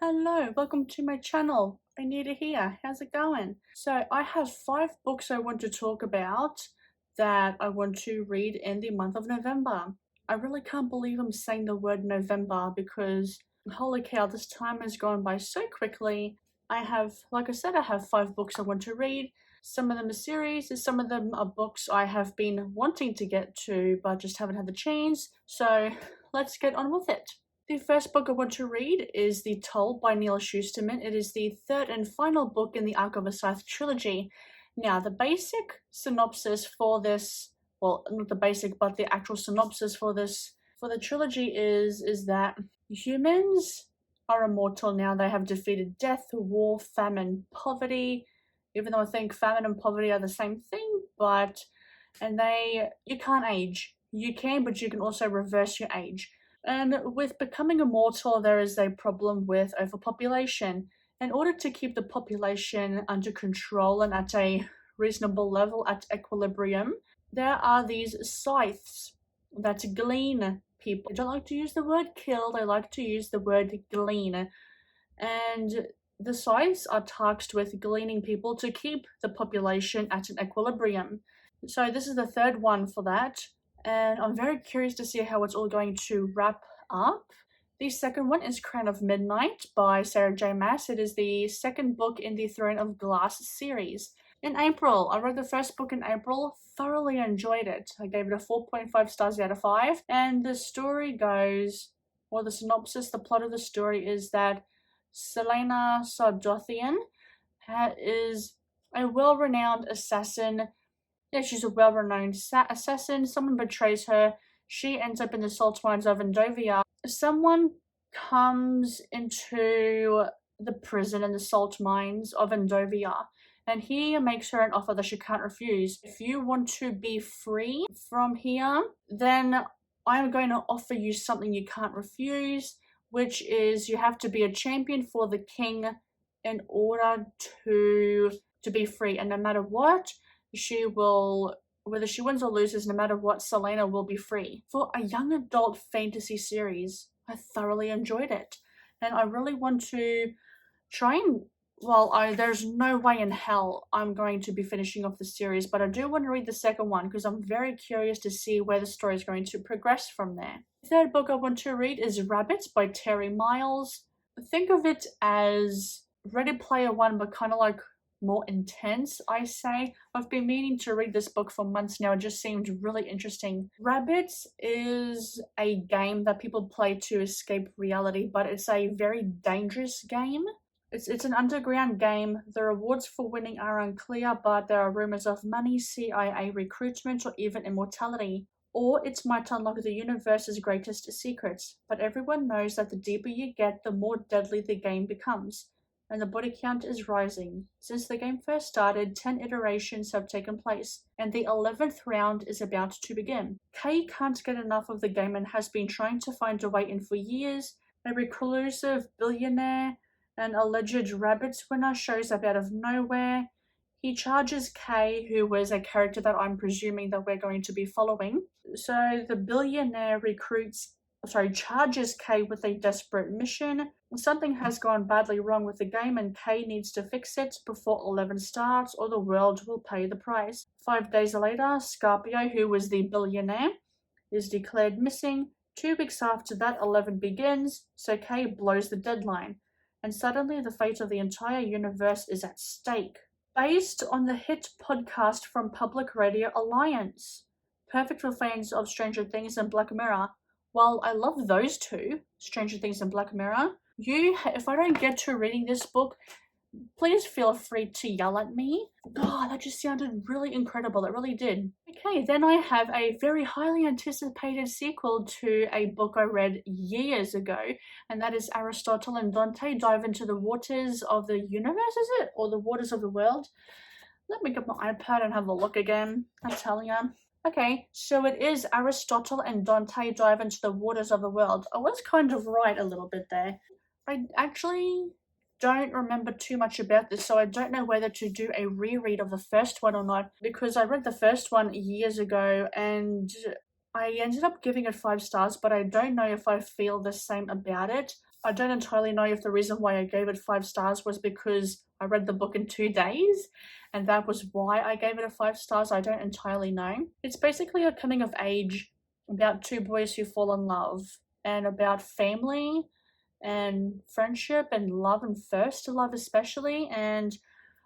Hello, welcome to my channel. Anita here. How's it going? So I have 5 books I want to talk about that I want to read in the month of November. I really can't believe I'm saying the word November because holy cow, this time has gone by so quickly. Like I said, I have 5 books I want to read. Some of them are series, and some of them are books I have been wanting to get to but just haven't had the chance. So let's get on with it. The first book I want to read is The Toll by Neil Shusterman. It is the third and final book in the Ark of the Scythe trilogy. Now, the basic synopsis for this, well, not the basic, but the actual synopsis for the trilogy is that humans are immortal now. They have defeated death, war, famine, poverty, even though I think famine and poverty are the same thing, you can't age. You can, but you can also reverse your age. And with becoming immortal, there is a problem with overpopulation. In order to keep the population under control and at a reasonable level, at equilibrium, there are these scythes that glean people. They don't like to use the word kill, they like to use the word glean. And the scythes are tasked with gleaning people to keep the population at an equilibrium. So this is the third one for that, and I'm very curious to see how it's all going to wrap up. The second one is Crown of Midnight by Sarah J. Maas. It is the second book in the Throne of Glass series. In April, I read the first book in April, thoroughly enjoyed it. I gave it a 4.5 stars out of 5, and the story goes, or the synopsis, the plot of the story is that Selena Sardothian is a well-renowned assassin. Yeah, she's a well-renowned assassin. Someone betrays her. She ends up in the salt mines of Endovia. Someone comes into the prison in the salt mines of Endovia, and he makes her an offer that she can't refuse. If you want to be free from here, then I'm going to offer you something you can't refuse, which is you have to be a champion for the king in order to be free. And no matter what, whether she wins or loses, no matter what, Selena will be free. For a young adult fantasy series, I thoroughly enjoyed it. And I really want to try and, there's no way in hell I'm going to be finishing off the series, but I do want to read the second one because I'm very curious to see where the story is going to progress from there. The third book I want to read is Rabbit by Terry Miles. Think of it as Ready Player One, but kind of like more intense, I say. I've been meaning to read this book for months now. It just seemed really interesting. Rabbits is a game that people play to escape reality, but it's a very dangerous game. It's an underground game. The rewards for winning are unclear, but there are rumors of money, CIA recruitment, or even immortality. Or it might unlock the universe's greatest secrets. But everyone knows that the deeper you get, the more deadly the game becomes, and the body count is rising. Since the game first started, 10 iterations have taken place, and the 11th round is about to begin. Kay can't get enough of the game and has been trying to find a way in for years. A reclusive billionaire, an alleged rabbits winner, shows up out of nowhere. He charges Kay, who was a character that I'm presuming that we're going to be following. So the billionaire charges Kay with a desperate mission. Something has gone badly wrong with the game and Kay needs to fix it before 11 starts or the world will pay the price. 5 days later, Scarpio, who was the billionaire, is declared missing. 2 weeks after that, 11 begins, so Kay blows the deadline. And suddenly the fate of the entire universe is at stake. Based on the hit podcast from Public Radio Alliance. Perfect for fans of Stranger Things and Black Mirror. While I love those two, Stranger Things and Black Mirror, if I don't get to reading this book, please feel free to yell at me. God, that just sounded really incredible. It really did. Okay, then I have a very highly anticipated sequel to a book I read years ago, and that is Aristotle and Dante Dive into the Waters of the Universe, is it? Or the Waters of the World? Let me get my iPad and have a look again. I'm telling you. Okay, so it is Aristotle and Dante Dive into the Waters of the World. I was kind of right a little bit there. I actually don't remember too much about this, so I don't know whether to do a reread of the first one or not, because I read the first one years ago and I ended up giving it 5 stars, but I don't know if I feel the same about it. I don't entirely know if the reason why I gave it 5 stars was because I read the book in 2 days, and that was why I gave it a 5 stars. I don't entirely know. It's basically a coming of age about two boys who fall in love, and about family and friendship and love, and first love especially, and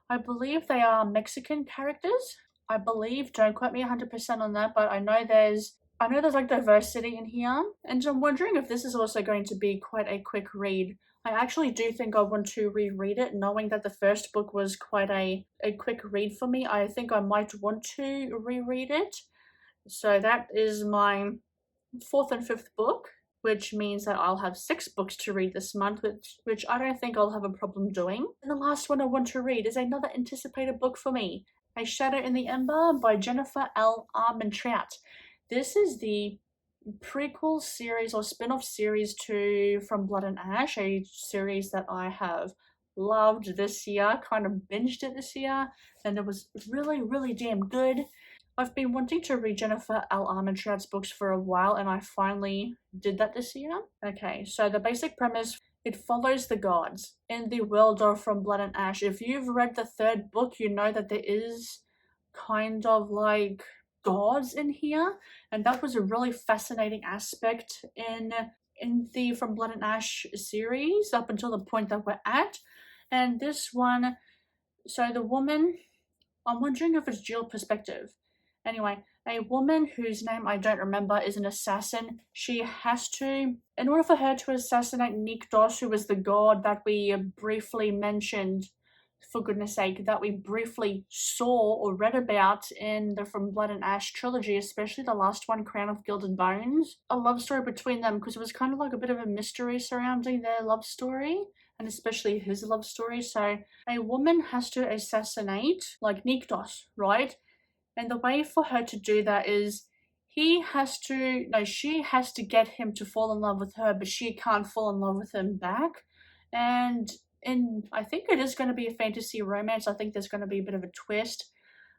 I believe they are Mexican characters. I believe, don't quote me 100% on that, but I know there's like diversity in here, and I'm wondering if this is also going to be quite a quick read. I actually do think I want to reread it, knowing that the first book was quite a quick read for me. I think I might want to reread it. So that is my fourth and fifth book, which means that I'll have 6 books to read this month, which I don't think I'll have a problem doing. And the last one I want to read is another anticipated book for me, A Shadow in the Ember by Jennifer L. Armentrout. This is the prequel series or spin-off series to From Blood and Ash, a series that I have loved this year, kind of binged it this year, and it was really, really damn good. I've been wanting to read Jennifer L. Armentrout's books for a while, and I finally did that this year. Okay, so the basic premise, it follows the gods in the world of From Blood and Ash. If you've read the 3rd book, you know that there is kind of like gods in here, and that was a really fascinating aspect in the From Blood and Ash series up until the point that we're at. And this one, so the woman, I'm wondering if it's dual perspective. Anyway, a woman whose name I don't remember is an assassin. She has to, in order for her to assassinate Nyktos, who was the god that we briefly mentioned, for goodness sake, that we briefly saw or read about in the From Blood and Ash trilogy, especially the last one, Crown of Gilded Bones. A love story between them, because it was kind of like a bit of a mystery surrounding their love story, and especially his love story. So a woman has to assassinate, like, Nyktos, right? And the way for her to do that is she has to get him to fall in love with her, but she can't fall in love with him back. And I think it is going to be a fantasy romance. I think there's going to be a bit of a twist.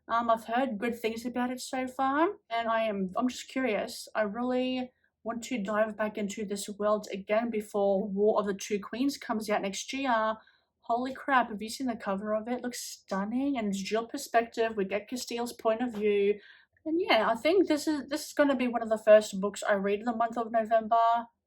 I've heard good things about it so far, and I'm just curious. I really want to dive back into this world again before War of the Two Queens comes out next year. Holy crap, have you seen the cover of it? It looks stunning, and it's dual perspective. We get Castile's point of view. And yeah, I think this is going to be one of the first books I read in the month of November.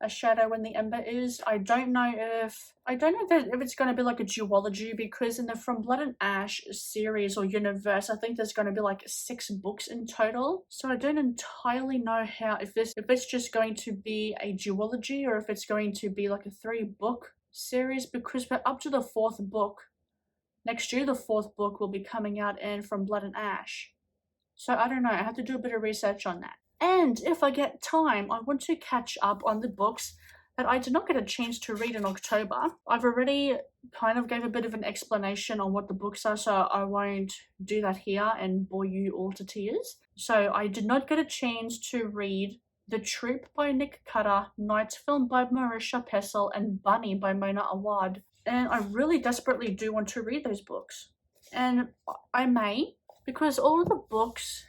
A Shadow in the Ember is. I don't know if it's going to be like a duology, because in the From Blood and Ash series or universe, I think there's going to be like 6 books in total. So I don't entirely know if it's just going to be a duology, or if it's going to be like a 3-book series, because we're up to the 4th book. Next year, the 4th book will be coming out in From Blood and Ash. So I don't know, I have to do a bit of research on that. And if I get time, I want to catch up on the books that I did not get a chance to read in October. I've already kind of gave a bit of an explanation on what the books are, so I won't do that here and bore you all to tears. So I did not get a chance to read The Troop by Nick Cutter, Night's Film by Marisha Pessel, and Bunny by Mona Awad. And I really desperately do want to read those books. And I may, because all of the books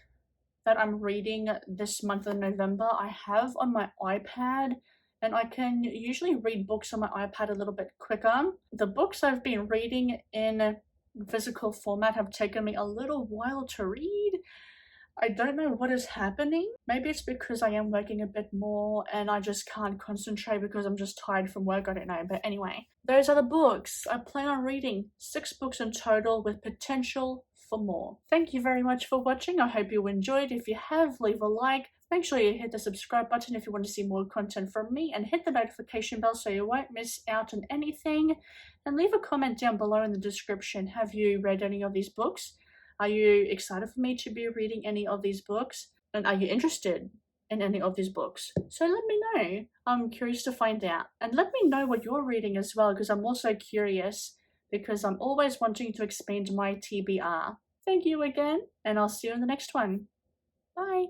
that I'm reading this month of November, I have on my iPad, and I can usually read books on my iPad a little bit quicker. The books I've been reading in physical format have taken me a little while to read. I don't know what is happening. Maybe it's because I am working a bit more and I just can't concentrate because I'm just tired from work, I don't know. But anyway, those are the books. I plan on reading 6 books in total with potential for more. Thank you very much for watching. I hope you enjoyed. If you have, leave a like. Make sure you hit the subscribe button if you want to see more content from me, and hit the notification bell so you won't miss out on anything. And leave a comment down below in the description. Have you read any of these books? Are you excited for me to be reading any of these books? And are you interested in any of these books? So let me know. I'm curious to find out. And let me know what you're reading as well, because I'm also curious, because I'm always wanting to expand my TBR. Thank you again, and I'll see you in the next one. Bye!